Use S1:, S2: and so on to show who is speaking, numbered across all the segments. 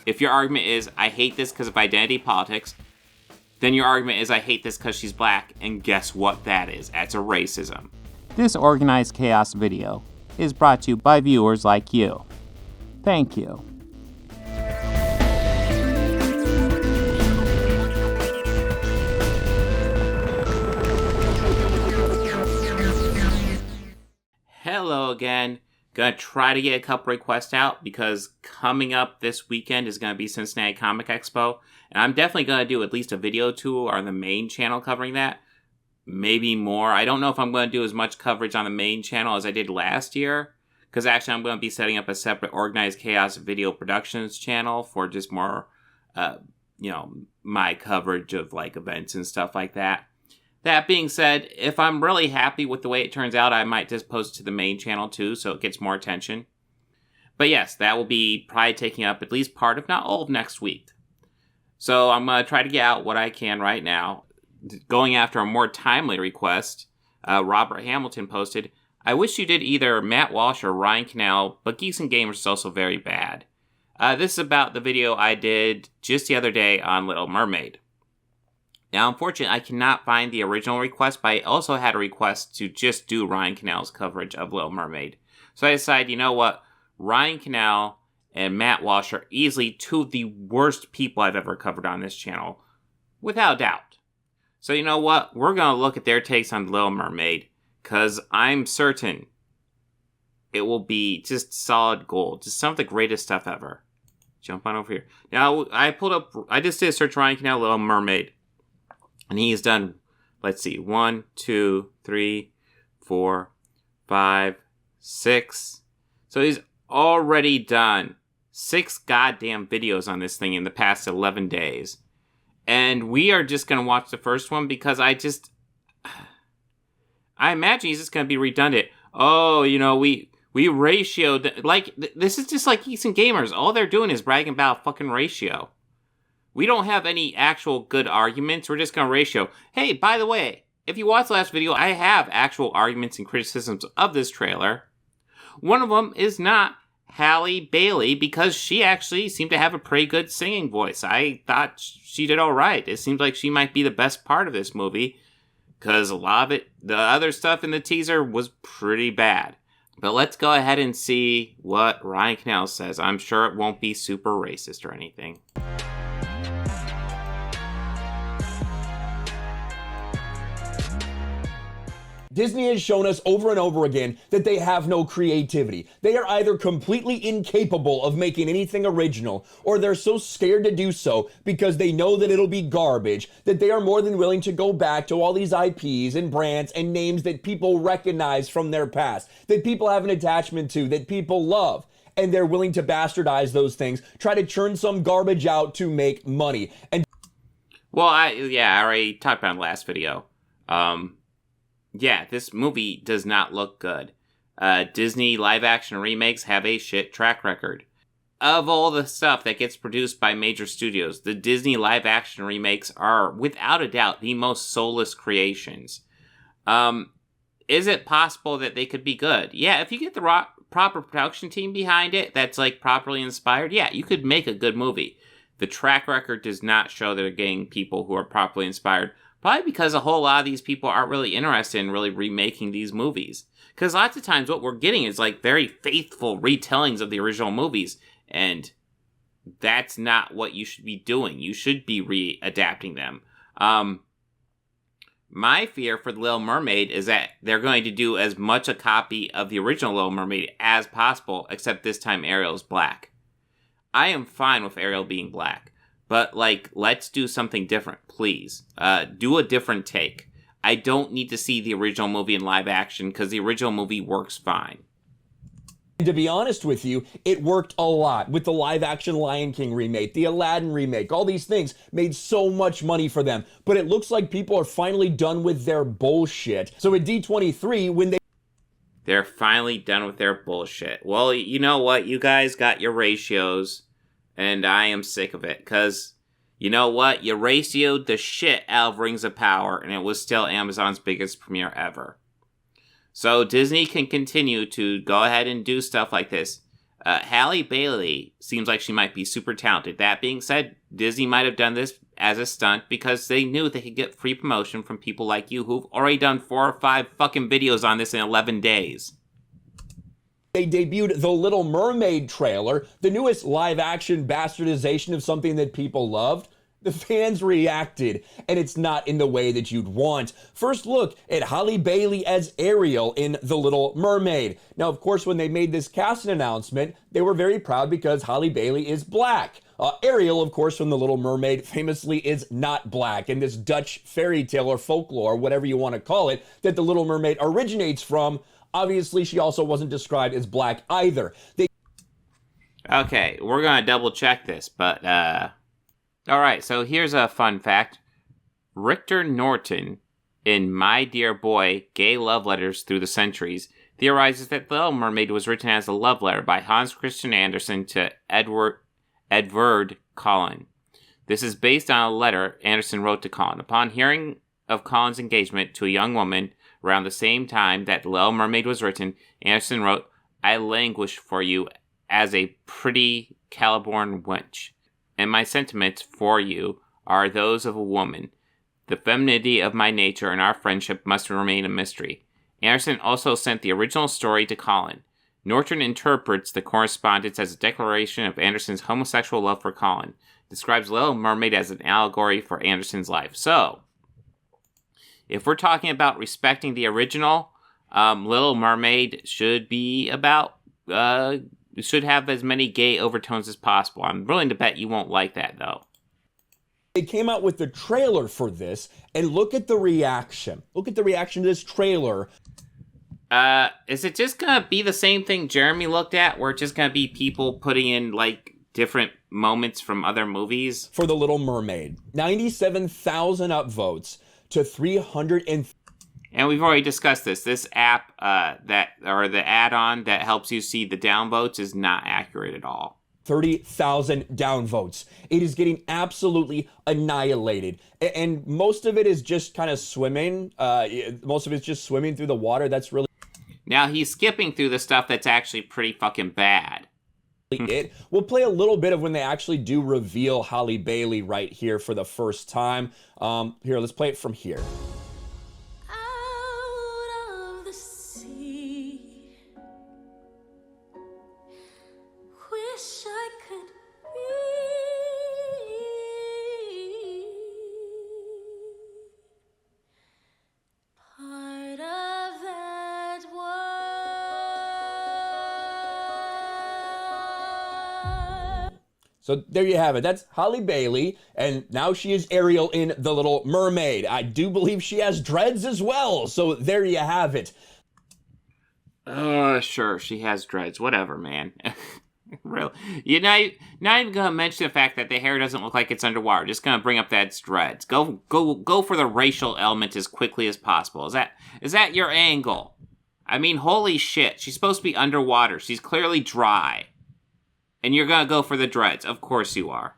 S1: If your argument is, I hate this because of identity politics, then your argument is, I hate this because she's black, and guess what that is? That's a racism.
S2: This Organized Chaos video is brought to you by viewers like you. Thank you.
S1: Hello again. Gonna try to get a couple requests out because coming up this weekend is gonna be Cincinnati Comic Expo, and I'm definitely gonna do at least a video or two on the main channel covering that. Maybe more. I don't know if I'm gonna do as much coverage on the main channel as I did last year, because actually I'm gonna be setting up a separate Organized Chaos Video Productions channel for just more, my coverage of like events and stuff like that. That being said, if I'm really happy with the way it turns out, I might just post it to the main channel too, so it gets more attention. But yes, that will be probably taking up at least part, if not all, of next week. So I'm going to try to get out what I can right now. Going after a more timely request, Robert Hamilton posted, I wish you did either Matt Walsh or Ryan Kinel, but Geeks and Gamers is also very bad. This is about the video I did just the other day on Little Mermaid. Now, unfortunately, I cannot find the original request, but I also had a request to just do Ryan Kinel's coverage of Little Mermaid. So I decided, you know what? Ryan Kinel and Matt Walsh are easily two of the worst people I've ever covered on this channel, without doubt. So you know what? We're going to look at their takes on Little Mermaid, because I'm certain it will be just solid gold. Just some of the greatest stuff ever. Jump on over here. Now, I just did a search Ryan Kinel, Little Mermaid. And he's done, let's see, 1, 2, 3, 4, 5, 6. So he's already done 6 goddamn videos on this thing in the past 11 days. And we are just going to watch the first one because I imagine he's just going to be redundant. Oh, we ratioed, this is just like Geeks and Gamers. All they're doing is bragging about fucking ratio. We don't have any actual good arguments. We're just going to ratio. Hey, by the way, if you watched the last video, I have actual arguments and criticisms of this trailer. One of them is not Halle Bailey, because she actually seemed to have a pretty good singing voice. I thought she did all right. It seems like she might be the best part of this movie, because a lot of it, the other stuff in the teaser was pretty bad. But let's go ahead and see what Ryan Kinel says. I'm sure it won't be super racist or anything.
S3: Disney has shown us over and over again that they have no creativity. They are either completely incapable of making anything original, or they're so scared to do so because they know that it'll be garbage, that they are more than willing to go back to all these IPs and brands and names that people recognize from their past, that people have an attachment to, that people love. And they're willing to bastardize those things, try to churn some garbage out to make money. And
S1: well, I already talked about it in the last video. Yeah, this movie does not look good. Disney live-action remakes have a shit track record. Of all the stuff that gets produced by major studios, the Disney live-action remakes are, without a doubt, the most soulless creations. Is it possible that they could be good? Yeah, if you get the proper production team behind it that's, properly inspired, yeah, you could make a good movie. The track record does not show they're getting people who are properly inspired. Probably because a whole lot of these people aren't really interested in really remaking these movies. Because lots of times what we're getting is very faithful retellings of the original movies. And that's not what you should be doing. You should be readapting them. My fear for The Little Mermaid is that they're going to do as much a copy of the original Little Mermaid as possible, except this time Ariel's black. I am fine with Ariel being black. But, let's do something different, please. Do a different take. I don't need to see the original movie in live action, because the original movie works fine.
S3: to be honest with you, it worked a lot with the live-action Lion King remake, the Aladdin remake. All these things made so much money for them. But it looks like people are finally done with their bullshit. So at D23, when
S1: they're finally done with their bullshit. Well, you know what? You guys got your ratios, and I am sick of it, because you know what? You ratioed the shit out of Rings of Power, and it was still Amazon's biggest premiere ever. So Disney can continue to go ahead and do stuff like this. Halle Bailey seems like she might be super talented. That being said, Disney might have done this as a stunt because they knew they could get free promotion from people like you who've already done 4 or 5 fucking videos on this in 11 days.
S3: They debuted the Little Mermaid trailer, the newest live-action bastardization of something that people loved. The fans reacted, and it's not in the way that you'd want. First look at Halle Bailey as Ariel in The Little Mermaid. Now, of course, when they made this casting announcement, they were very proud because Halle Bailey is black. Ariel, of course, from The Little Mermaid, famously is not black. In this Dutch fairy tale or folklore, whatever you want to call it, that The Little Mermaid originates from, obviously she also wasn't described as black either.
S1: Okay, we're going to double check this, but, alright, so here's a fun fact. Richter Norton, in My Dear Boy, Gay Love Letters Through the Centuries, theorizes that The Little Mermaid was written as a love letter by Hans Christian Andersen to Edvard Collin. This is based on a letter Andersen wrote to Collin. Upon hearing of Collin's engagement to a young woman around the same time that The Little Mermaid was written, Andersen wrote, "I languish for you as a pretty Caliborn wench, and my sentiments for you are those of a woman. The femininity of my nature and our friendship must remain a mystery." Andersen also sent the original story to Collin. Norton interprets the correspondence as a declaration of Andersen's homosexual love for Collin, describes Little Mermaid as an allegory for Andersen's life. So, if we're talking about respecting the original, Little Mermaid should be about, should have as many gay overtones as possible. I'm willing to bet you won't like that, though.
S3: They came out with the trailer for this, and look at the reaction. Look at the reaction to this trailer.
S1: Is it just gonna be the same thing Jeremy looked at, where it's just gonna be people putting in, like, different moments from other movies?
S3: For The Little Mermaid. 97,000 upvotes to 300
S1: And we've already discussed this. This app, the add-on that helps you see the downvotes is not accurate at all.
S3: 30,000 downvotes. It is getting absolutely annihilated. And most of it is just kind of swimming. Most of it's just swimming through the water. That's really
S1: Now, he's skipping through the stuff that's actually pretty fucking bad.
S3: it. We'll play a little bit of when they actually do reveal Halle Bailey right here for the first time. Here, let's play it from here.
S4: Out of the sea, wish I could be part of that world.
S3: So there you have it. That's Halle Bailey, and now she is Ariel in The Little Mermaid. I do believe she has dreads as well, so there you have it.
S1: Sure, she has dreads. Whatever, man. Real. You're not even gonna mention the fact that the hair doesn't look like it's underwater. Just gonna bring up that it's dreads. Go for the racial element as quickly as possible. Is that your angle? I mean, holy shit. She's supposed to be underwater. She's clearly dry. And you're gonna go for the dreads. Of course you are.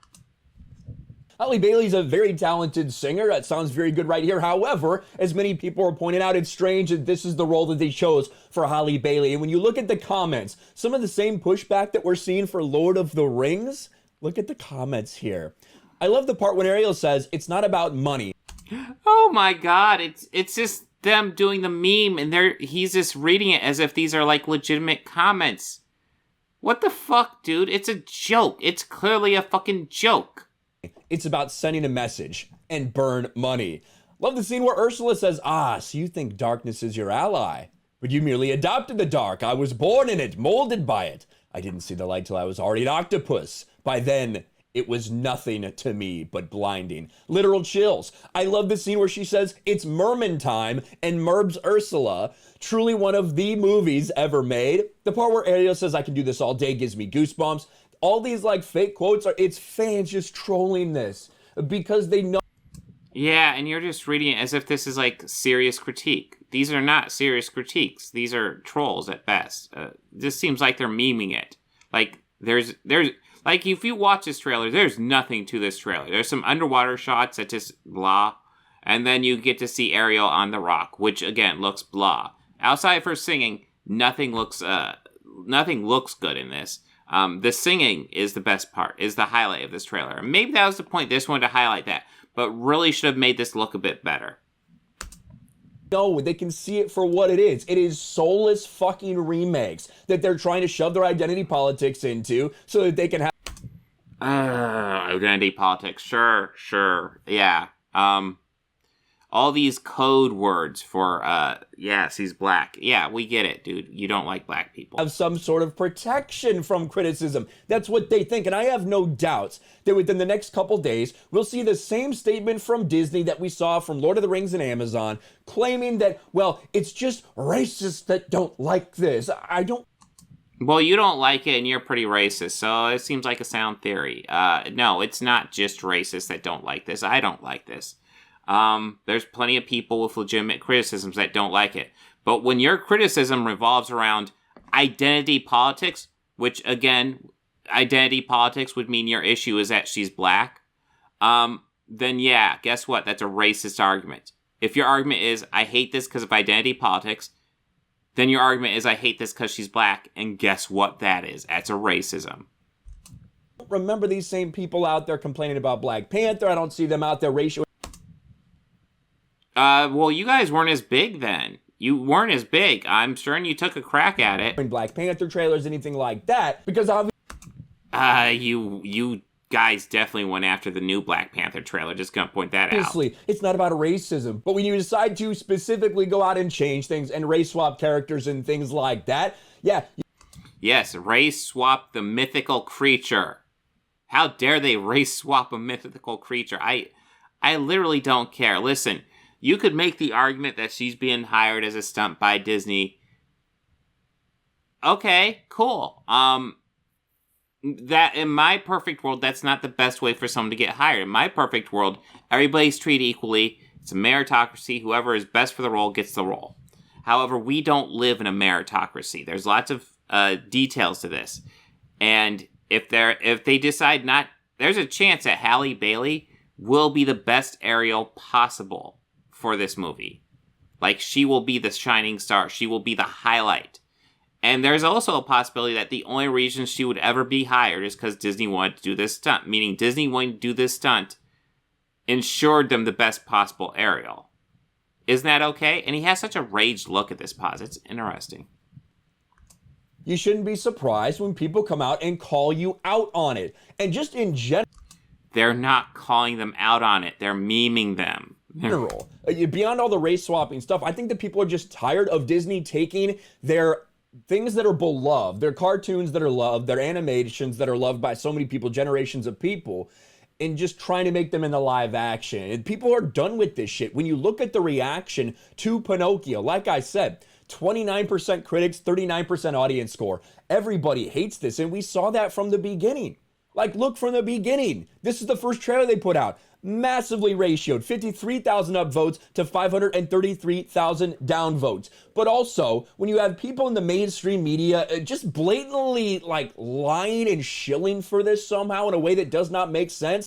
S3: Halle Bailey's a very talented singer. That sounds very good right here. However, as many people are pointing out, it's strange that this is the role that they chose for Halle Bailey. And when you look at the comments, some of the same pushback that we're seeing for Lord of the Rings, look at the comments here. I love the part when Ariel says, it's not about money.
S1: Oh my god, it's just them doing the meme, and he's just reading it as if these are like legitimate comments. What the fuck, dude? It's a joke. It's clearly a fucking joke.
S3: It's about sending a message and burn money. Love the scene where Ursula says, so you think darkness is your ally, but you merely adopted the dark. I was born in it, molded by it. I didn't see the light till I was already an octopus. By then, it was nothing to me but blinding. Literal chills. I love the scene where she says, it's merman time, and Merb's Ursula. Truly one of the movies ever made. The part where Ariel says, I can do this all day, gives me goosebumps. All these like fake quotes it's fans just trolling this because they know.
S1: Yeah, and you're just reading it as if this is like serious critique. These are not serious critiques. These are trolls at best. This seems like they're memeing it. Like there's like if you watch this trailer, there's nothing to this trailer. There's some underwater shots that just blah, and then you get to see Ariel on the rock, which again looks blah. Outside of her singing, nothing looks good in this. The singing is the best part, is the highlight of this trailer. Maybe that was the point. They just wanted to highlight that, but really should have made this look a bit better.
S3: No, they can see it for what it is. It is soulless fucking remakes that they're trying to shove their identity politics into so that they can have
S1: identity politics. Sure. Yeah. All these code words for, yes, he's black. Yeah, we get it, dude. You don't like black people.
S3: Have some sort of protection from criticism. That's what they think. And I have no doubts that within the next couple days, we'll see the same statement from Disney that we saw from Lord of the Rings and Amazon, claiming that, well, it's just racists that don't like this. I don't...
S1: Well, you don't like it and you're pretty racist, so it seems like a sound theory. No, it's not just racists that don't like this. I don't like this. There's plenty of people with legitimate criticisms that don't like it. But when your criticism revolves around identity politics, which, again, identity politics would mean your issue is that she's black, then yeah, guess what? That's a racist argument. If your argument is, I hate this because of identity politics, then your argument is, I hate this because she's black, and guess what that is? That's a racism.
S3: Remember these same people out there complaining about Black Panther. I don't see them out there racial.
S1: Well, you guys weren't as big then. You weren't as big. I'm sure you took a crack at it.
S3: In Black Panther trailers, anything like that, because obviously...
S1: You guys definitely went after the new Black Panther trailer. Just gonna point that out.
S3: Obviously, it's not about racism, but when you decide to specifically go out and change things and race swap characters and things like that, yeah.
S1: Yes, race swap the mythical creature. How dare they race swap a mythical creature? I literally don't care. Listen, you could make the argument that she's being hired as a stunt by Disney. Okay, cool. That in my perfect world, that's not the best way for someone to get hired. In my perfect world, everybody's treated equally. It's a meritocracy. Whoever is best for the role gets the role. However, we don't live in a meritocracy. There's lots of details to this, and if they decide not, there's a chance that Halle Bailey will be the best Ariel possible for this movie. Like, she will be the shining star. She will be the highlight. And there's also a possibility that the only reason she would ever be hired is because Disney wanted to do this stunt. Meaning Disney wanting to do this stunt ensured them the best possible Ariel. Isn't that okay? And he has such a raged look at this pause. It's interesting.
S3: You shouldn't be surprised when people come out and call you out on it. And just in general...
S1: They're not calling them out on it. They're memeing them.
S3: Beyond all the race swapping stuff, I think that people are just tired of Disney taking their things that are beloved, their cartoons that are loved, their animations that are loved by so many people, generations of people, and just trying to make them into live action. And people are done with this shit. When you look at the reaction to Pinocchio, like I said, 29% critics, 39% audience score. Everybody hates this, and we saw that from the beginning. Like, look from the beginning. This is the first trailer they put out. Massively ratioed, 53,000 upvotes to 533,000 downvotes. But also, when you have people in the mainstream media just blatantly, like, lying and shilling for this somehow in a way that does not make sense.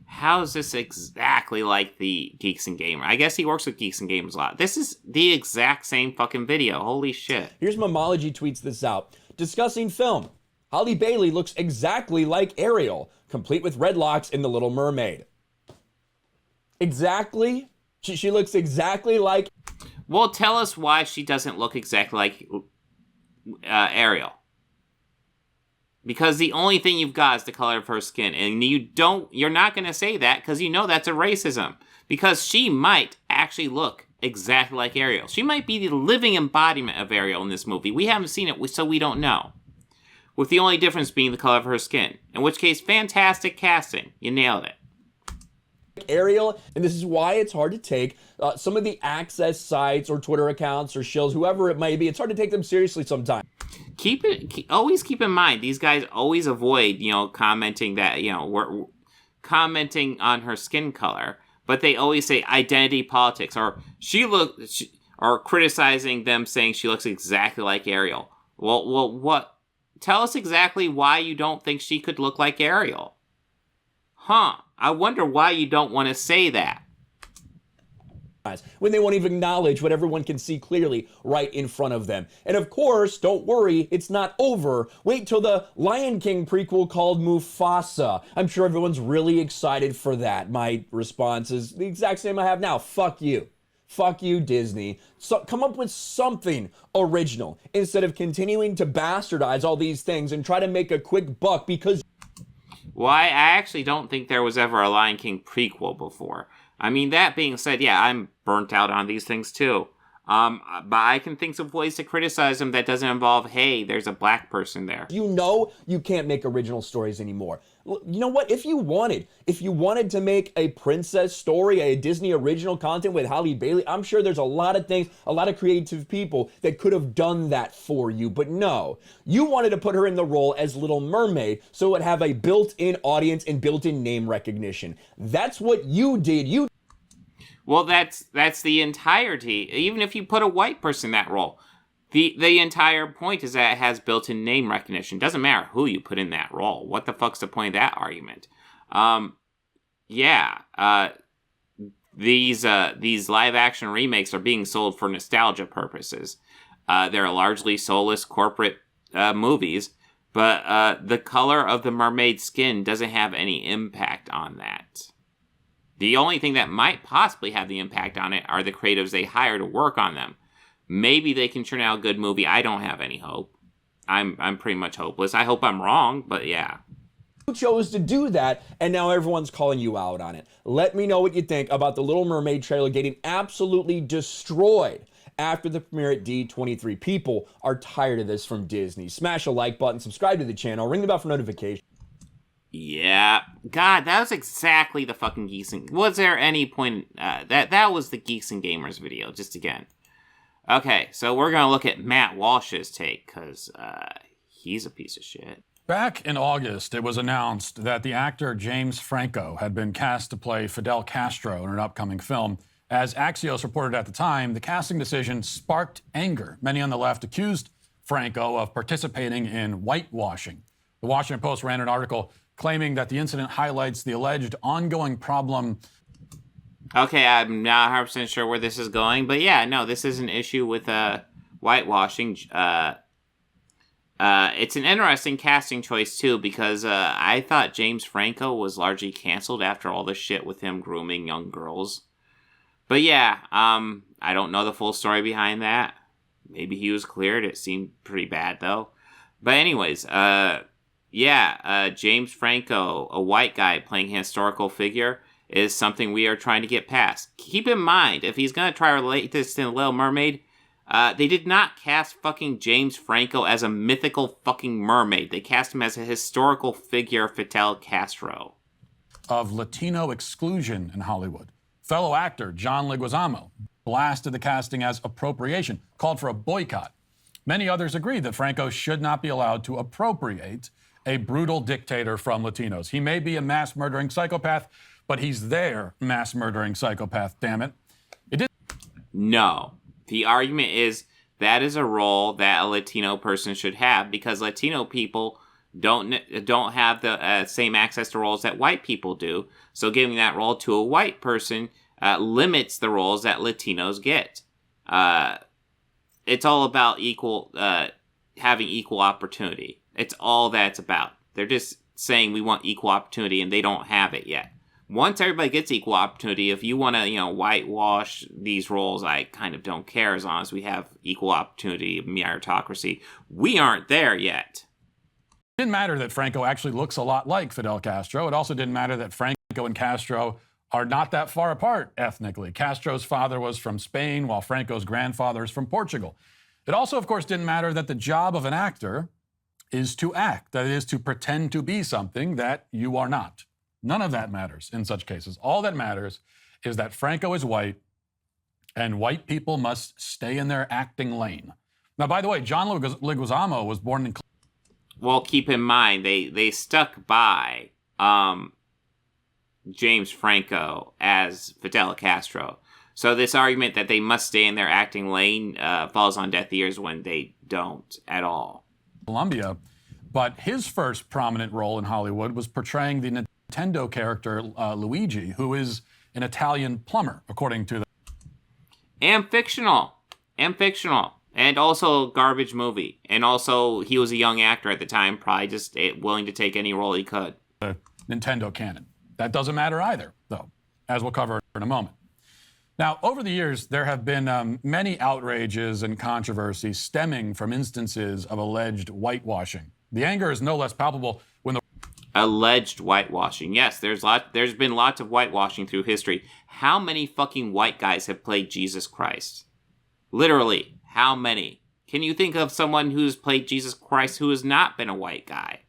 S1: How is this exactly like the Geeks and Gamers? I guess he works with Geeks and Gamers a lot. This is the exact same fucking video. Holy shit.
S3: Here's Mamology tweets this out. Discussing film. Halle Bailey looks exactly like Ariel, complete with red locks in The Little Mermaid. Exactly? She looks exactly like...
S1: Well, tell us why she doesn't look exactly like Ariel. Because the only thing you've got is the color of her skin. And you're not going to say that because you know that's a racism. Because she might actually look exactly like Ariel. She might be the living embodiment of Ariel in this movie. We haven't seen it, so we don't know. With the only difference being the color of her skin. In which case, fantastic casting. You nailed it.
S3: Ariel, and this is why it's hard to take some of the access sites or Twitter accounts or shills, whoever it may be, it's hard to take them seriously sometimes.
S1: Always keep in mind, these guys always avoid, commenting that, we're commenting on her skin color, but they always say identity politics, or or criticizing them saying she looks exactly like Ariel. Well, what? Tell us exactly why you don't think she could look like Ariel. Huh. I wonder why you don't want to say that.
S3: when they won't even acknowledge what everyone can see clearly right in front of them. And of course, don't worry, it's not over. Wait till the Lion King prequel called Mufasa. I'm sure everyone's really excited for that. My response is the exact same I have now. Fuck you. Fuck you, Disney. So come up with something original instead of continuing to bastardize all these things and try to make a quick buck because...
S1: Well, I actually don't think there was ever a Lion King prequel before. I mean, that being said, yeah, I'm burnt out on these things too. But I can think of ways to criticize them that doesn't involve, hey, there's a black person there.
S3: You know you can't make original stories anymore. You know what? If you wanted to make a princess story, a Disney original content with Halle Bailey, I'm sure there's a lot of things, a lot of creative people that could have done that for you. But no, you wanted to put her in the role as Little Mermaid so it would have a built-in audience and built-in name recognition. That's what you did.
S1: Well, that's the entirety. Even if you put a white person in that role, the entire point is that it has built-in name recognition. Doesn't matter who you put in that role. What the fuck's the point of that argument? These live-action remakes are being sold for nostalgia purposes. They're largely soulless corporate movies, but the color of the mermaid skin doesn't have any impact on that. The only thing that might possibly have the impact on it are the creatives they hire to work on them. Maybe they can turn out a good movie. I don't have any hope. I'm pretty much hopeless. I hope I'm wrong, but yeah.
S3: You chose to do that, and now everyone's calling you out on it. Let me know what you think about the Little Mermaid trailer getting absolutely destroyed after the premiere at D23. People are tired of this from Disney. Smash a like button, subscribe to the channel, ring the bell for notifications.
S1: Yeah. God, that was exactly the fucking Geeks and... Was there any point... That was the Geeks and Gamers video, just again. Okay, so we're going to look at Matt Walsh's take, because he's a piece of shit.
S5: Back in August, it was announced that the actor James Franco had been cast to play Fidel Castro in an upcoming film. As Axios reported at the time, the casting decision sparked anger. Many on the left accused Franco of participating in whitewashing. The Washington Post ran an article claiming that the incident highlights the alleged ongoing problem.
S1: Okay, I'm not 100% sure where this is going, but yeah, no, this is an issue with whitewashing. It's an interesting casting choice, too, because I thought James Franco was largely canceled after all the shit with him grooming young girls. But yeah, I don't know the full story behind that. Maybe he was cleared. It seemed pretty bad, though. But anyways, James Franco, a white guy playing a historical figure, is something we are trying to get past. Keep in mind, if he's going to try to relate this to Little Mermaid, they did not cast fucking James Franco as a mythical fucking mermaid. They cast him as a historical figure, Fidel Castro.
S5: Of Latino exclusion in Hollywood. Fellow actor John Leguizamo blasted the casting as appropriation, called for a boycott. Many others agreed that Franco should not be allowed to appropriate a brutal dictator from Latinos. He may be a mass-murdering psychopath, but he's their mass-murdering psychopath, damn it.
S1: No. The argument is that is a role that a Latino person should have because Latino people don't have the same access to roles that white people do. So giving that role to a white person limits the roles that Latinos get. It's all about having equal opportunity. It's all that's about. They're just saying we want equal opportunity and they don't have it yet. Once everybody gets equal opportunity, if you want to, whitewash these roles, I kind of don't care as long as we have equal opportunity, meritocracy. We aren't there yet.
S5: It didn't matter that Franco actually looks a lot like Fidel Castro. It also didn't matter that Franco and Castro are not that far apart ethnically. Castro's father was from Spain, while Franco's grandfather is from Portugal. It also, of course, didn't matter that the job of an actor is to act, that is, to pretend to be something that you are not. None of that matters in such cases. All that matters is that Franco is white, and white people must stay in their acting lane. Now, by the way, John Leguizamo was born in...
S1: Well, keep in mind, they stuck by James Franco as Fidel Castro. So this argument that they must stay in their acting lane falls on deaf ears when they don't at all.
S5: Colombia, but his first prominent role in Hollywood was portraying the Nintendo character Luigi, who is an Italian plumber, according to the...
S1: And fictional. And also garbage movie. And also, he was a young actor at the time, probably just willing to take any role he could.
S5: The Nintendo canon. That doesn't matter either, though, as we'll cover in a moment. Now, over the years, there have been many outrages and controversies stemming from instances of alleged whitewashing. The anger is no less palpable when the
S1: alleged whitewashing. Yes, there's been lots of whitewashing through history. How many fucking white guys have played Jesus Christ? Literally, how many? Can you think of someone who's played Jesus Christ who has not been a white guy?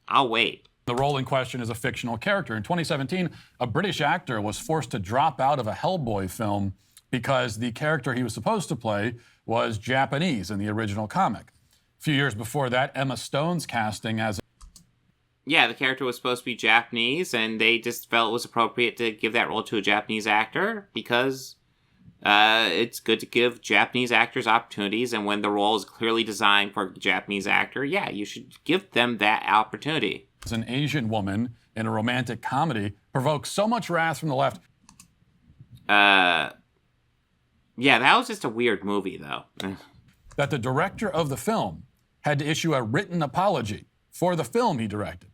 S1: I'll wait.
S5: The role in question is a fictional character. In 2017, a British actor was forced to drop out of a Hellboy film because the character he was supposed to play was Japanese in the original comic. A few years before that, Emma Stone's casting as
S1: yeah, the character was supposed to be Japanese, and they just felt it was appropriate to give that role to a Japanese actor because it's good to give Japanese actors opportunities, and when the role is clearly designed for a Japanese actor, yeah, you should give them that opportunity.
S5: An Asian woman in a romantic comedy provoked so much wrath from the left.
S1: Yeah, that was just a weird movie, though.
S5: That the director of the film had to issue a written apology for the film he directed.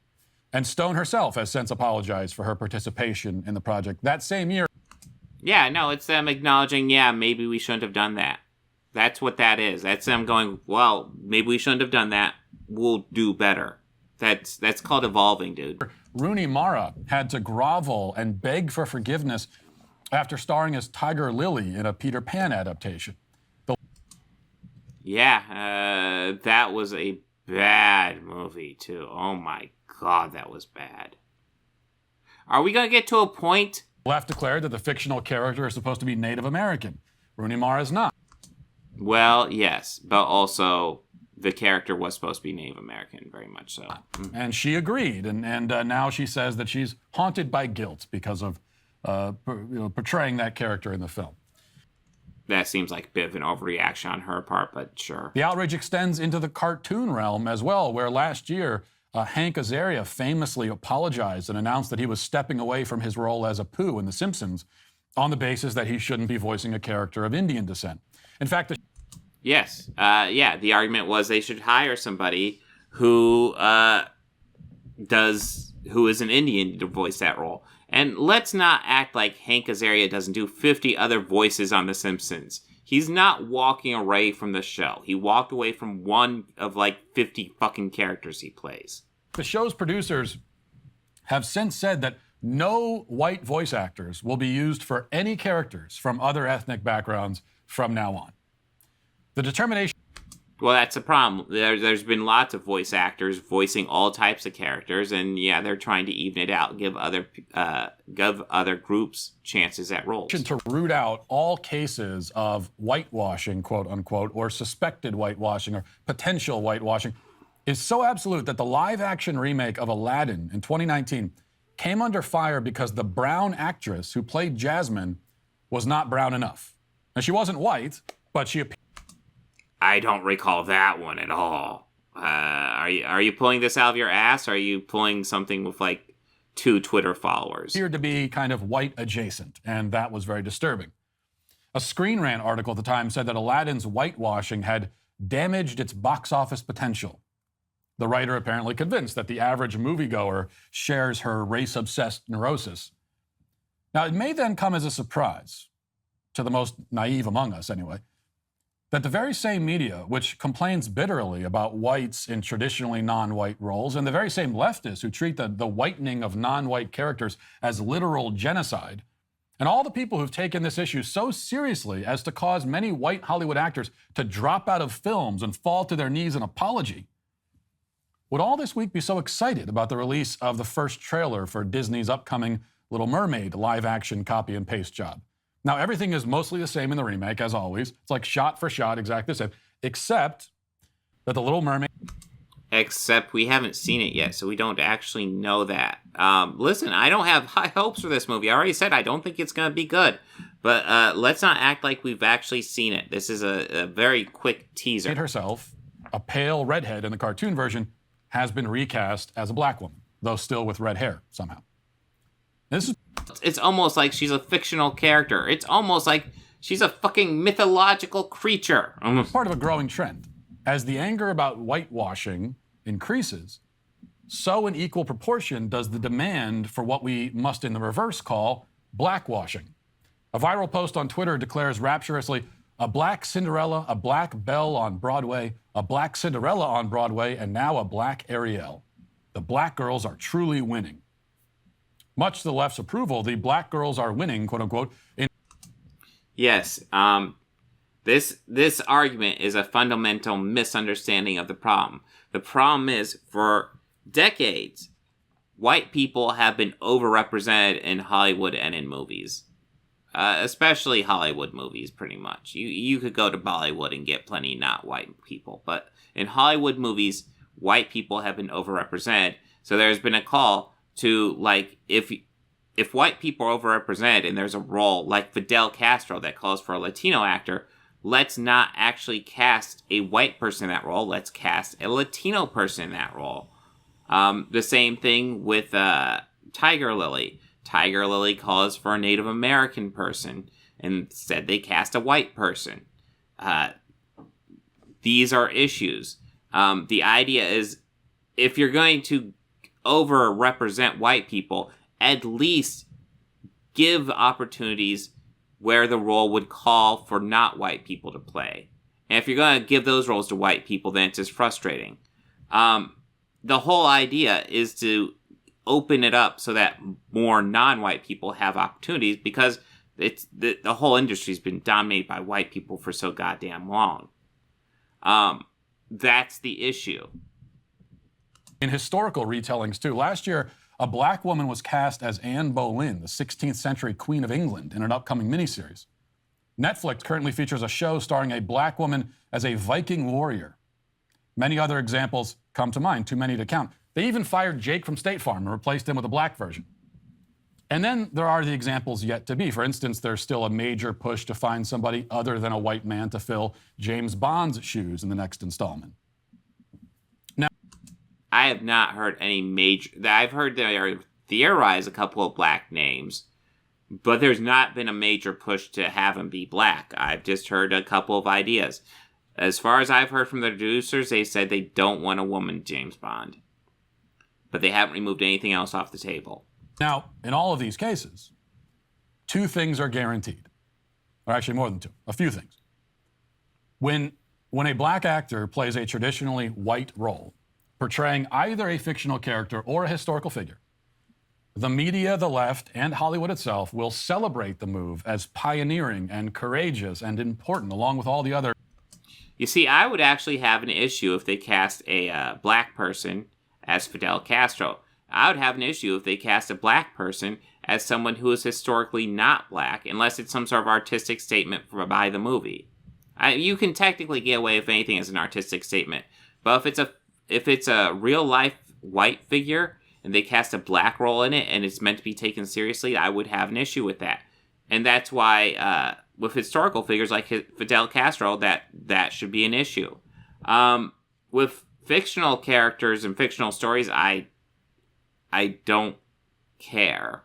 S5: And Stone herself has since apologized for her participation in the project. That same year.
S1: Yeah, no, it's them acknowledging, yeah, maybe we shouldn't have done that. That's what that is. That's them going, well, maybe we shouldn't have done that. We'll do better. That's called evolving, dude.
S5: Rooney Mara had to grovel and beg for forgiveness after starring as Tiger Lily in a Peter Pan adaptation.
S1: That was a bad movie, too. Oh my God, that was bad. Are we going to get to a point?
S5: Left declared that the fictional character is supposed to be Native American. Rooney Mara is not.
S1: Well, yes, but also the character was supposed to be Native American, very much so.
S5: And she agreed, and now she says that she's haunted by guilt because of portraying that character in the film.
S1: That seems like a bit of an overreaction on her part, but sure.
S5: The outrage extends into the cartoon realm as well, where last year, Hank Azaria famously apologized and announced that he was stepping away from his role as Apu in The Simpsons on the basis that he shouldn't be voicing a character of Indian descent. In fact,
S1: yes. The argument was they should hire somebody who is an Indian to voice that role. And let's not act like Hank Azaria doesn't do 50 other voices on The Simpsons. He's not walking away from the show. He walked away from one of like 50 fucking characters he plays.
S5: The show's producers have since said that no white voice actors will be used for any characters from other ethnic backgrounds from now on. The determination...
S1: Well, that's a problem. There's been lots of voice actors voicing all types of characters, and yeah, they're trying to even it out, give other groups chances at roles.
S5: To root out all cases of whitewashing, quote unquote, or suspected whitewashing or potential whitewashing is so absolute that the live-action remake of Aladdin in 2019 came under fire because the brown actress who played Jasmine was not brown enough. Now, she wasn't white, but she appeared...
S1: I don't recall that one at all. Are you pulling this out of your ass? Or are you pulling something with like 2 Twitter followers?
S5: Appeared to be kind of white adjacent, and that was very disturbing. A Screen Rant article at the time said that Aladdin's whitewashing had damaged its box office potential. The writer apparently convinced that the average moviegoer shares her race-obsessed neurosis. Now, it may then come as a surprise, to the most naive among us anyway, that the very same media which complains bitterly about whites in traditionally non-white roles, and the very same leftists who treat the whitening of non-white characters as literal genocide, and all the people who've taken this issue so seriously as to cause many white Hollywood actors to drop out of films and fall to their knees in apology, would all this week be so excited about the release of the first trailer for Disney's upcoming Little Mermaid live-action copy and paste job? Now, everything is mostly the same in the remake, as always. It's like shot for shot, exactly the same, except that the Little Mermaid...
S1: Except we haven't seen it yet, so we don't actually know that. Listen, I don't have high hopes for this movie. I already said I don't think it's going to be good. But let's not act like we've actually seen it. This is a very quick teaser.
S5: Herself, a pale redhead in the cartoon version, has been recast as a black woman, though still with red hair somehow. This is...
S1: It's almost like she's a fictional character. It's almost like She's a fucking mythological creature.
S5: Part of a growing trend. As the anger about whitewashing increases, so in equal proportion does the demand for what we must in the reverse call blackwashing. A viral post on Twitter declares rapturously, a black Cinderella, a black Belle on Broadway, a black Cinderella on Broadway, and now a black Ariel. The black girls are truly winning. Much to the left's approval, the black girls are winning, quote unquote.
S1: Yes, this argument is a fundamental misunderstanding of the problem. The problem is, for decades, white people have been overrepresented in Hollywood and in movies. Especially Hollywood movies, pretty much. You could go to Bollywood and get plenty not white people. But in Hollywood movies, white people have been overrepresented. So there's been a call to, like, if white people are overrepresented and there's a role like Fidel Castro that calls for a Latino actor, let's not actually cast a white person in that role. Let's cast a Latino person in that role. The same thing with Tiger Lily. Tiger Lily calls for a Native American person, and said they cast a white person. These are issues. The idea is, if you're going to over-represent white people, at least give opportunities where the role would call for not white people to play. And if you're going to give those roles to white people, then it's just frustrating. The whole idea is to open it up so that more non-white people have opportunities, because it's the whole industry's been dominated by white people for so goddamn long. That's the issue.
S5: In historical retellings, too. Last year, a black woman was cast as Anne Boleyn, the 16th century Queen of England, in an upcoming miniseries. Netflix currently features a show starring a black woman as a Viking warrior. Many other examples come to mind, too many to count. They even fired Jake from State Farm and replaced him with a black version. And then there are the examples yet to be. For instance, there's still a major push to find somebody other than a white man to fill James Bond's shoes in the next installment. Now,
S1: I have not heard any major... I've heard there theorize a couple of black names, but there's not been a major push to have him be black. I've just heard a couple of ideas. As far as I've heard from the producers, they said they don't want a woman James Bond. But they haven't removed anything else off the table.
S5: Now, in all of these cases, two things are guaranteed. Or actually more than two, a few things. When a black actor plays a traditionally white role, portraying either a fictional character or a historical figure, the media, the left, and Hollywood itself will celebrate the move as pioneering and courageous and important, along with all the other...
S1: You see, I would actually have an issue if they cast a black person as Fidel Castro. I would have an issue if they cast a black person as someone who is historically not black, unless it's some sort of artistic statement by the movie. You can technically get away with anything as an artistic statement, but if it's a real life white figure and they cast a black role in it and it's meant to be taken seriously, I would have an issue with that. And that's why with historical figures like Fidel Castro, that should be an issue. With fictional characters and fictional stories, I don't care.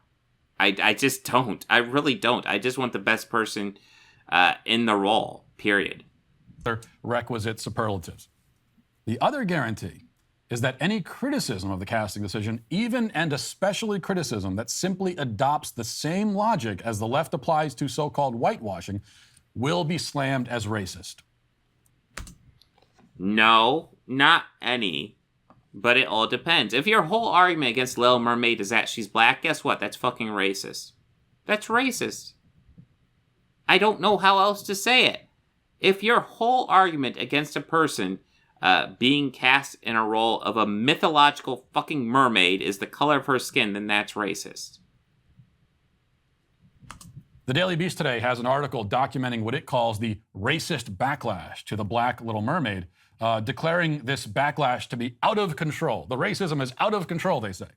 S1: I just don't. I really don't. I just want the best person in the role, period.
S5: Requisite superlatives. The other guarantee is that any criticism of the casting decision, even and especially criticism that simply adopts the same logic as the left applies to so-called whitewashing, will be slammed as racist.
S1: No, not any. But it all depends. If your whole argument against Little Mermaid is that she's black, guess what? That's fucking racist. That's racist. I don't know how else to say it. If your whole argument against a person being cast in a role of a mythological fucking mermaid is the color of her skin, then that's racist.
S5: The Daily Beast today has an article documenting what it calls the racist backlash to the Black Little Mermaid, declaring this backlash to be out of control. The racism is out of control, they say.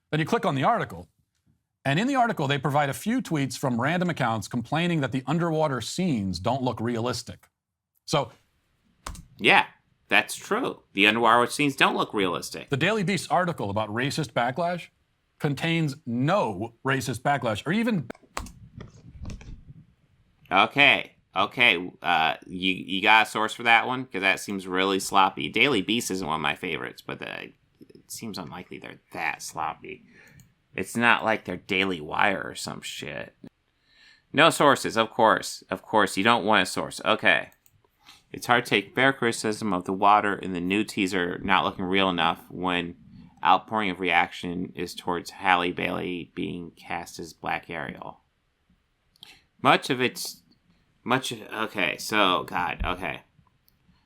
S5: Then you click on the article, and in the article they provide a few tweets from random accounts complaining that the underwater scenes don't look realistic. So,
S1: yeah, that's true. The underwater scenes don't look realistic.
S5: The Daily Beast article about racist backlash contains no racist backlash, or even...
S1: Okay. You got a source for that one? Because that seems really sloppy. Daily Beast isn't one of my favorites, but it seems unlikely they're that sloppy. It's not like they're Daily Wire or some shit. No sources, of course. Of course, you don't want a source. Okay. It's hard to take fair criticism of the water in the new teaser not looking real enough when outpouring of reaction is towards Halle Bailey being cast as Black Ariel. Okay.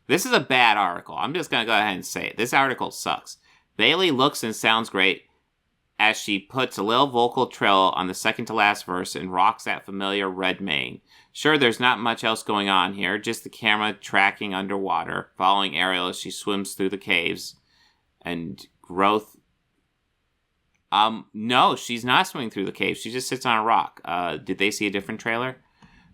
S1: This is a bad article. I'm just going to go ahead and say it. This article sucks. Bailey looks and sounds great as she puts a little vocal trill on the second to last verse and rocks that familiar red mane. Sure, there's not much else going on here, just the camera tracking underwater, following Ariel as she swims through the caves and growth. No, she's not swimming through the caves. She just sits on a rock. Did they see a different trailer?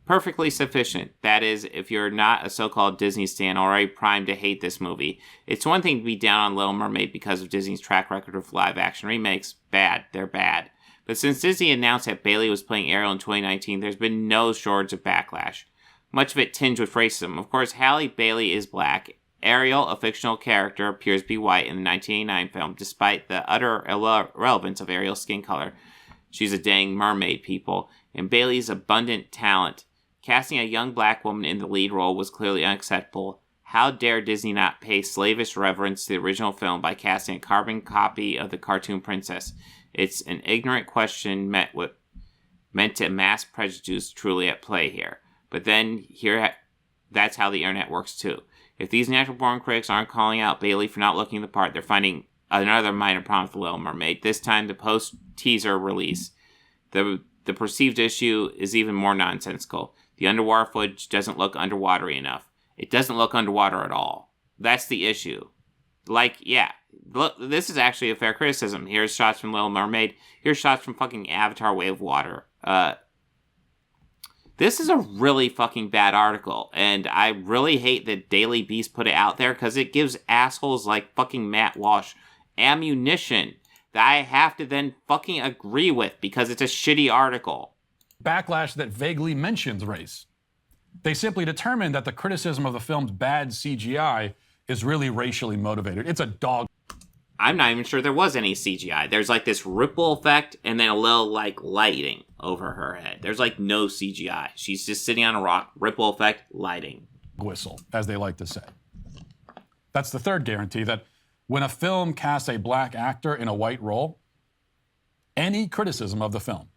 S1: Perfectly sufficient. That is, if you're not a so-called Disney stan already primed to hate this movie. It's one thing to be down on Little Mermaid because of Disney's track record of live-action remakes. Bad. They're bad. But since Disney announced that Bailey was playing Ariel in 2019, there's been no shortage of backlash. Much of it tinged with racism. Of course, Halle Bailey is black. Ariel, a fictional character, appears to be white in the 1989 film, despite the utter irrelevance of Ariel's skin color. She's a dang mermaid, people. And Bailey's abundant talent. Casting a young black woman in the lead role was clearly unacceptable. How dare Disney not pay slavish reverence to the original film by casting a carbon copy of the cartoon princess? It's an ignorant question meant to mask prejudice truly at play here. But then that's how the internet works too. If these natural-born critics aren't calling out Bailey for not looking the part, they're finding another minor problem with The Little Mermaid. This time, the post-teaser release. The perceived issue is even more nonsensical. The underwater footage doesn't look underwatery enough. It doesn't look underwater at all. That's the issue. Look, this is actually a fair criticism. Here's shots from Little Mermaid. Here's shots from fucking Avatar Way of Water. This is a really fucking bad article, and I really hate that Daily Beast put it out there because it gives assholes like fucking Matt Walsh ammunition that I have to then fucking agree with because it's a shitty article.
S5: Backlash that vaguely mentions race. They simply determined that the criticism of the film's bad CGI is really racially motivated. It's a dog.
S1: I'm not even sure there was any CGI. There's like this ripple effect and then a little like lighting over her head. There's like no CGI. She's just sitting on a rock, ripple effect, lighting.
S5: Whistle, as they like to say. That's the third guarantee that when a film casts a black actor in a white role, any criticism of the film,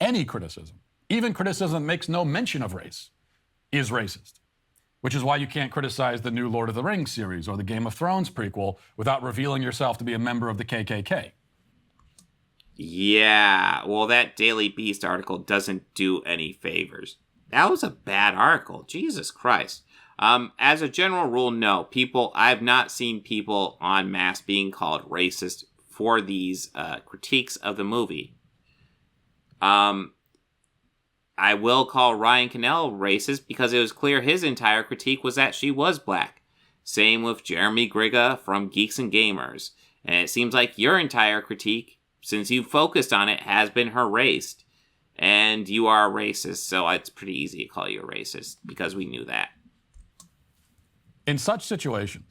S5: any criticism, even criticism that makes no mention of race, is racist. Which is why you can't criticize the new Lord of the Rings series or the Game of Thrones prequel without revealing yourself to be a member of the KKK.
S1: Yeah, well, that Daily Beast article doesn't do any favors. That was a bad article. Jesus Christ. As a general rule, no. I've not seen people en masse being called racist for these critiques of the movie. I will call Ryan Kinel racist because it was clear his entire critique was that she was black. Same with Jeremy Griga from Geeks and Gamers. And it seems like your entire critique, since you focused on it, has been her race. And you are a racist, so it's pretty easy to call you a racist because we knew that.
S5: In such situations,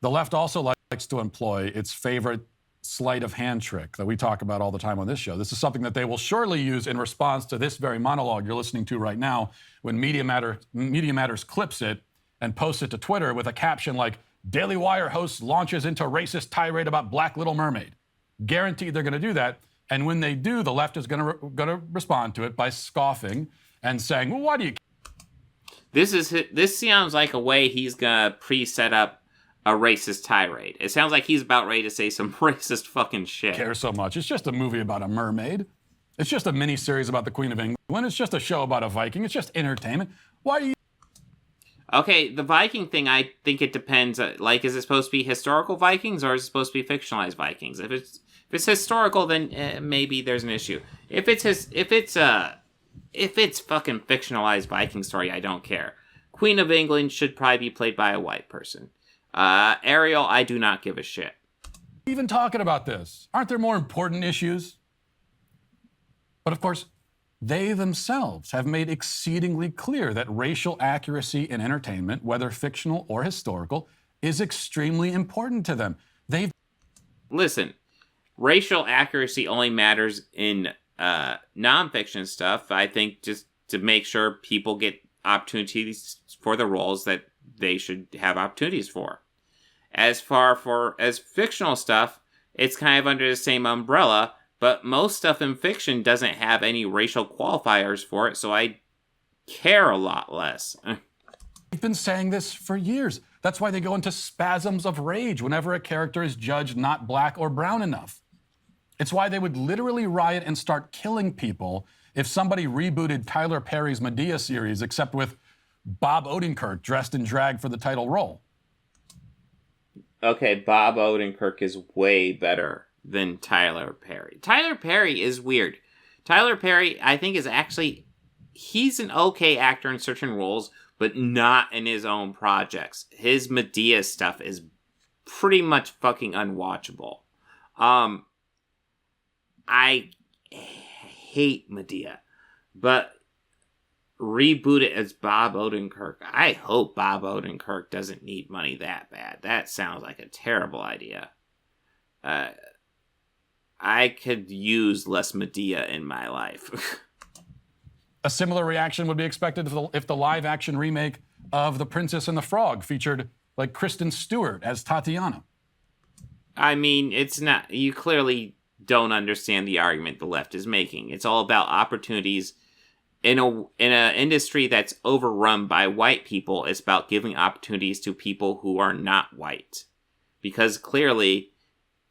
S5: the left also likes to employ its favorite sleight of hand trick that we talk about all the time on this show. This is something that they will surely use in response to this very monologue you're listening to right now when Media Matters clips it and posts it to Twitter with a caption like, Daily Wire host launches into racist tirade about Black Little Mermaid. Guaranteed they're going to do that. And when they do, the left is going to respond to it by scoffing and saying, well, why do you care?
S1: This sounds like a way he's going to pre-set up a racist tirade. It sounds like he's about ready to say some racist fucking shit.
S5: Care so much. It's just a movie about a mermaid. It's just a mini-series about the Queen of England. It's just a show about a Viking. It's just entertainment. Why do you...
S1: Okay, the Viking thing, I think it depends. Like, is it supposed to be historical Vikings or is it supposed to be fictionalized Vikings? If it's historical, then maybe there's an issue. If it's fucking fictionalized Viking story, I don't care. Queen of England should probably be played by a white person. Ariel, I do not give a shit.
S5: Even talking about this, aren't there more important issues? But of course, they themselves have made exceedingly clear that racial accuracy in entertainment, whether fictional or historical, is extremely important to them.
S1: Listen, racial accuracy only matters in nonfiction stuff. I think just to make sure people get opportunities for the roles that they should have opportunities for. As fictional stuff, it's kind of under the same umbrella, but most stuff in fiction doesn't have any racial qualifiers for it, so I care a lot less.
S5: They've been saying this for years. That's why they go into spasms of rage whenever a character is judged not black or brown enough. It's why they would literally riot and start killing people if somebody rebooted Tyler Perry's Medea series, except with Bob Odenkirk dressed in drag for the title role.
S1: Okay, Bob Odenkirk is way better than Tyler Perry. Tyler Perry is weird. Tyler Perry, I think, is actually... He's an okay actor in certain roles, but not in his own projects. His Medea stuff is pretty much fucking unwatchable. I hate Medea, but reboot it as Bob Odenkirk. I hope Bob Odenkirk doesn't need money that bad. That sounds like a terrible idea. I could use less Medea in my life.
S5: A similar reaction would be expected if the live-action remake of The Princess and the Frog featured, like, Kristen Stewart as Tatiana.
S1: I mean, it's not... You clearly don't understand the argument the left is making. It's all about opportunities. In a industry that's overrun by white people, it's about giving opportunities to people who are not white. Because clearly,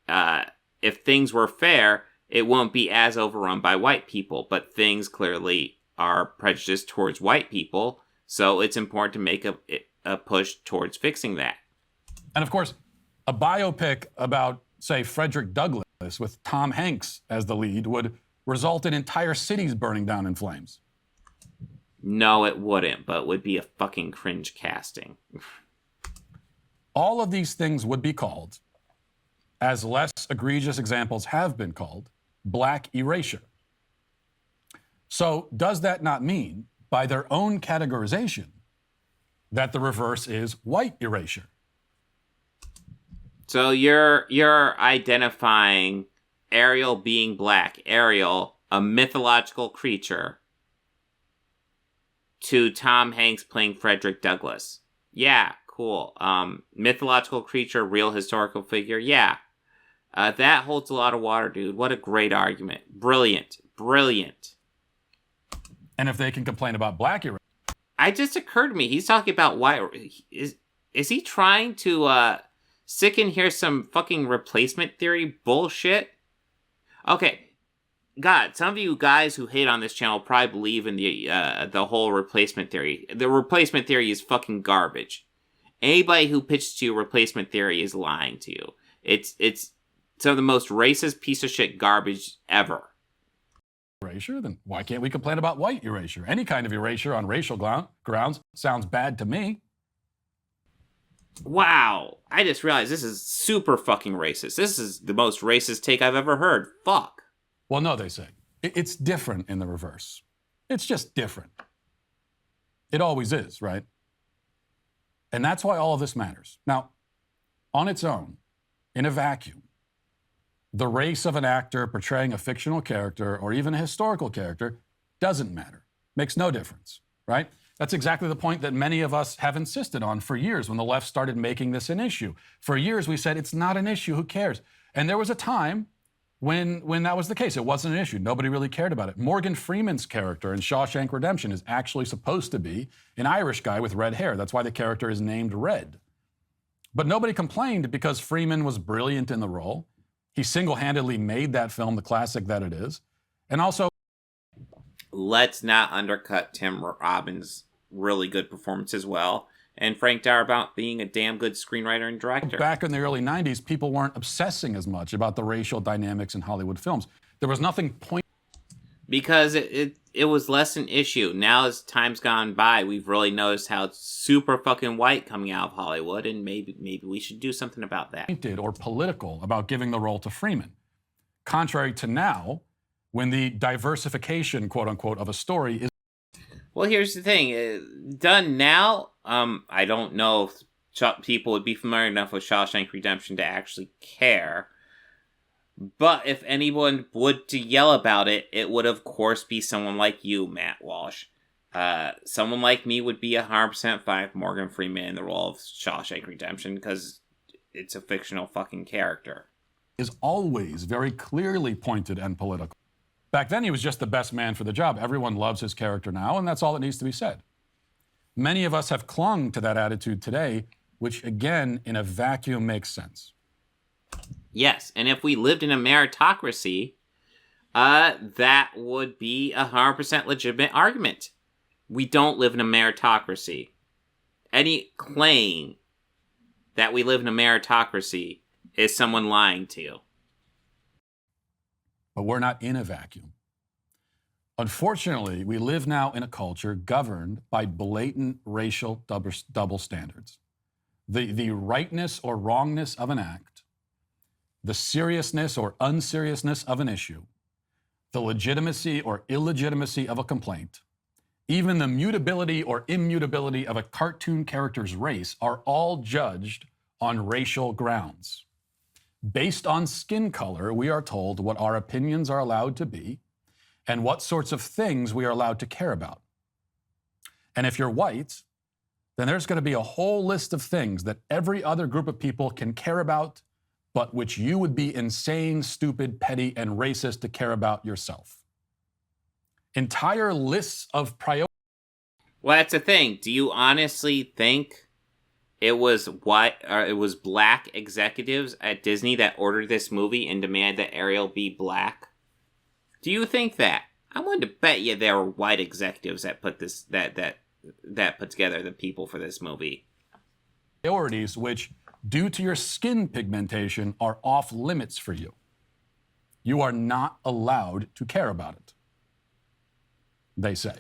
S1: if things were fair, it won't be as overrun by white people. But things clearly are prejudiced towards white people, so it's important to make a push towards fixing that.
S5: And of course, a biopic about, say, Frederick Douglass with Tom Hanks as the lead would result in entire cities burning down in flames.
S1: No, it wouldn't, but it would be a fucking cringe casting.
S5: All of these things would be called, as less egregious examples have been called, black erasure. So does that not mean, by their own categorization, that the reverse is white erasure?
S1: So you're identifying Ariel being black, Ariel, a mythological creature, to Tom Hanks playing Frederick Douglass. Yeah, cool. Mythological creature, real historical figure. Yeah. That holds a lot of water, dude. What a great argument. Brilliant. Brilliant.
S5: And if they can complain about black erasure...
S1: It just occurred to me, he's talking about why... Is he trying to stick in here some fucking replacement theory bullshit? Okay, God, some of you guys who hate on this channel probably believe in the whole replacement theory. The replacement theory is fucking garbage. Anybody who pitches to you replacement theory is lying to you. It's some of the most racist piece of shit garbage ever.
S5: Erasure, then why can't we complain about white erasure? Any kind of erasure on racial grounds sounds bad to me.
S1: Wow, I just realized this is super fucking racist. This is the most racist take I've ever heard. Fuck.
S5: Well, no, they say. It's different in the reverse. It's just different. It always is, right? And that's why all of this matters. Now, on its own, in a vacuum, the race of an actor portraying a fictional character or even a historical character doesn't matter. Makes no difference, right? That's exactly the point that many of us have insisted on for years when the left started making this an issue. For years, we said, it's not an issue, who cares? And there was a time when that was the case. It wasn't an issue. Nobody really cared about it. Morgan Freeman's character in Shawshank Redemption is actually supposed to be an Irish guy with red hair. That's why the character is named Red. But nobody complained because Freeman was brilliant in the role. He single-handedly made that film the classic that it is. And also...
S1: Let's not undercut Tim Robbins' really good performance as well. And Frank Darabont being a damn good screenwriter and director.
S5: Back in the early 90s, people weren't obsessing as much about the racial dynamics in Hollywood films. There was nothing
S1: because it was less an issue. Now, as time's gone by, we've really noticed how it's super fucking white coming out of Hollywood, and maybe we should do something about that.
S5: Pointed or political about giving the role to Freeman. Contrary to now, when the diversification, quote unquote, of a story is.
S1: Well, here's the thing. Done now, I don't know if people would be familiar enough with Shawshank Redemption to actually care. But if anyone would to yell about it, it would of course be someone like you, Matt Walsh. Someone like me would be 100% fine with Morgan Freeman in the role of Shawshank Redemption because it's a fictional fucking character.
S5: Is always very clearly pointed and political. Back then, he was just the best man for the job. Everyone loves his character now, and that's all that needs to be said. Many of us have clung to that attitude today, which again, in a vacuum, makes sense.
S1: Yes, and if we lived in a meritocracy, that would be a 100% legitimate argument. We don't live in a meritocracy. Any claim that we live in a meritocracy is someone lying to you.
S5: But we're not in a vacuum. Unfortunately, we live now in a culture governed by blatant racial double standards. The rightness or wrongness of an act, the seriousness or unseriousness of an issue, the legitimacy or illegitimacy of a complaint, even the mutability or immutability of a cartoon character's race are all judged on racial grounds. Based on skin color, we are told what our opinions are allowed to be and what sorts of things we are allowed to care about. And if you're white, then there's going to be a whole list of things that every other group of people can care about, but which you would be insane, stupid, petty, and racist to care about yourself. Entire lists of priorities.
S1: Well, that's the thing. Do you honestly think it was black executives at Disney that ordered this movie and demanded that Ariel be black? Do you think that? I wanted to bet you there were white executives that put this that put together the people for this movie.
S5: Priorities which, due to your skin pigmentation, are off limits for you. You are not allowed to care about it, they say.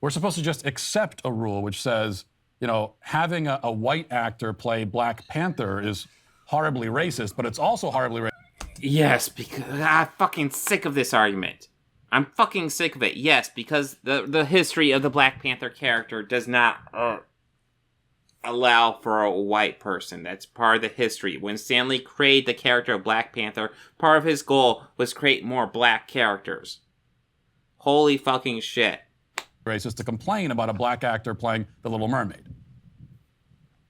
S5: We're supposed to just accept a rule which says, you know, having a white actor play Black Panther is horribly racist, but it's also horribly racist.
S1: Yes, because I'm fucking sick of this argument. I'm fucking sick of it. Yes, because the history of the Black Panther character does not allow for a white person. That's part of the history. When Stan Lee created the character of Black Panther, part of his goal was create more black characters. Holy fucking shit.
S5: Racist to complain about a black actor playing the Little Mermaid.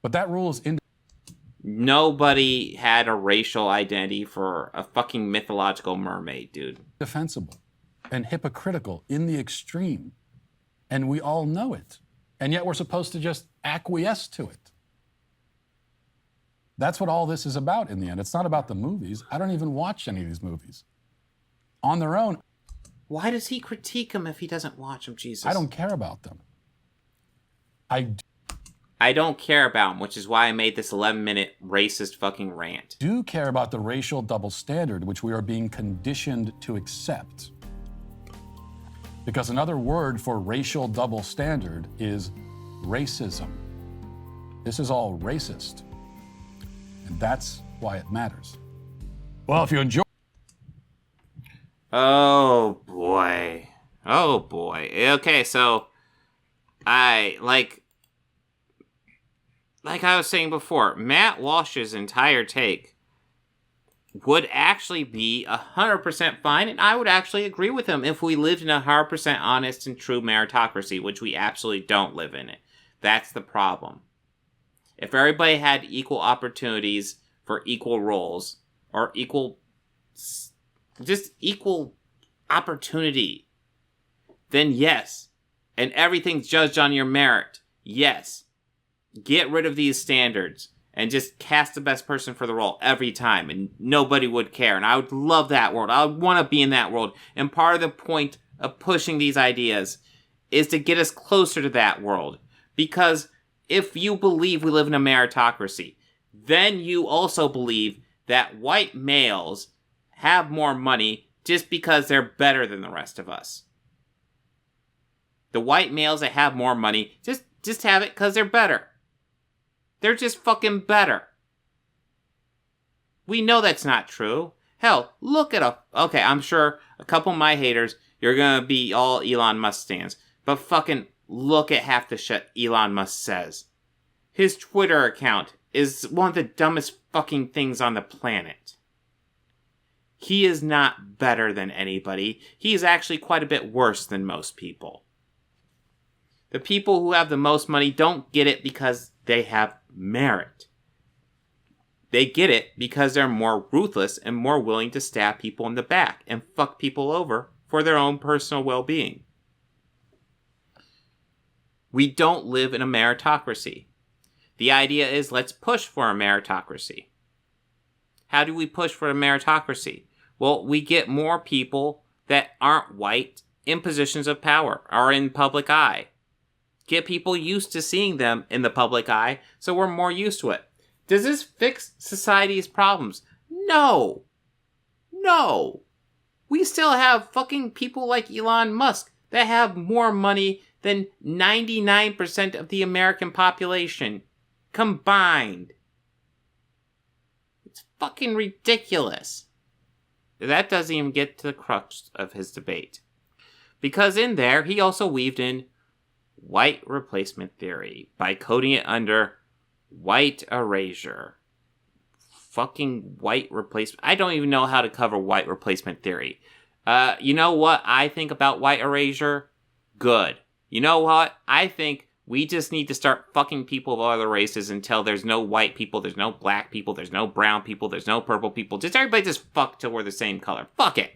S5: But that rule is
S1: Nobody had a racial identity for a fucking mythological mermaid, dude.
S5: indefensible and hypocritical in the extreme. And we all know it. And yet we're supposed to just acquiesce to it. That's what all this is about in the end. It's not about the movies. I don't even watch any of these movies. On their own.
S1: Why does he critique them if he doesn't watch them, Jesus?
S5: I don't care about them.
S1: I don't care about them, which is why I made this 11-minute racist fucking rant.
S5: Do care about the racial double standard which we are being conditioned to accept. Because another word for racial double standard is racism. This is all racist. And that's why it matters. Well, if you enjoy...
S1: Oh, boy. Oh, boy. Okay, so like I was saying before, Matt Walsh's entire take would actually be 100% fine, and I would actually agree with him if we lived in a 100% honest and true meritocracy, which we absolutely don't live in it. That's the problem. If everybody had equal opportunities for equal roles, or just equal opportunity, then yes. And everything's judged on your merit. Yes. Get rid of these standards and just cast the best person for the role every time, and nobody would care. And I would love that world. I would want to be in that world. And part of the point of pushing these ideas is to get us closer to that world. Because if you believe we live in a meritocracy, then you also believe that white males have more money just because they're better than the rest of us. The white males that have more money just have it because they're better. They're just fucking better. We know that's not true. Hell, look at okay, I'm sure a couple of my haters, you're gonna be all Elon Musk stans. But fucking look at half the shit Elon Musk says. His Twitter account is one of the dumbest fucking things on the planet. He is not better than anybody. He is actually quite a bit worse than most people. The people who have the most money don't get it because they have merit. They get it because they're more ruthless and more willing to stab people in the back and fuck people over for their own personal well-being. We don't live in a meritocracy. The idea is let's push for a meritocracy. How do we push for a meritocracy? Well, we get more people that aren't white in positions of power or in public eye. Get people used to seeing them in the public eye so we're more used to it. Does this fix society's problems? No. No. We still have fucking people like Elon Musk that have more money than 99% of the American population combined. It's fucking ridiculous. That doesn't even get to the crux of his debate. Because in there, he also weaved in white replacement theory by coding it under white erasure. Fucking white replacement. I don't even know how to cover white replacement theory. You know what I think about white erasure? Good. You know what? I think we just need to start fucking people of other races until there's no white people, there's no black people, there's no brown people, there's no purple people. Just everybody just fuck till we're the same color. Fuck it.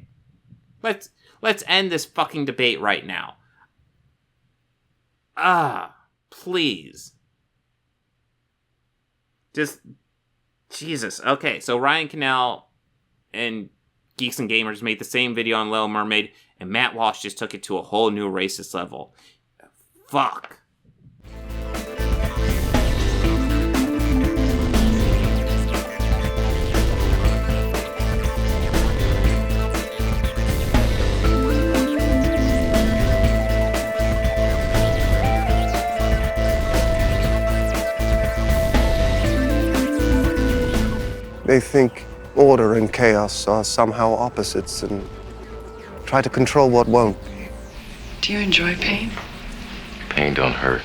S1: Let's end this fucking debate right now. Please. Just, Jesus. Okay, so Ryan Kinel and Geeks and Gamers made the same video on Little Mermaid, and Matt Walsh just took it to a whole new racist level. Fuck.
S6: They think order and chaos are somehow opposites and try to control what won't.
S7: Do you enjoy pain?
S8: Pain don't hurt.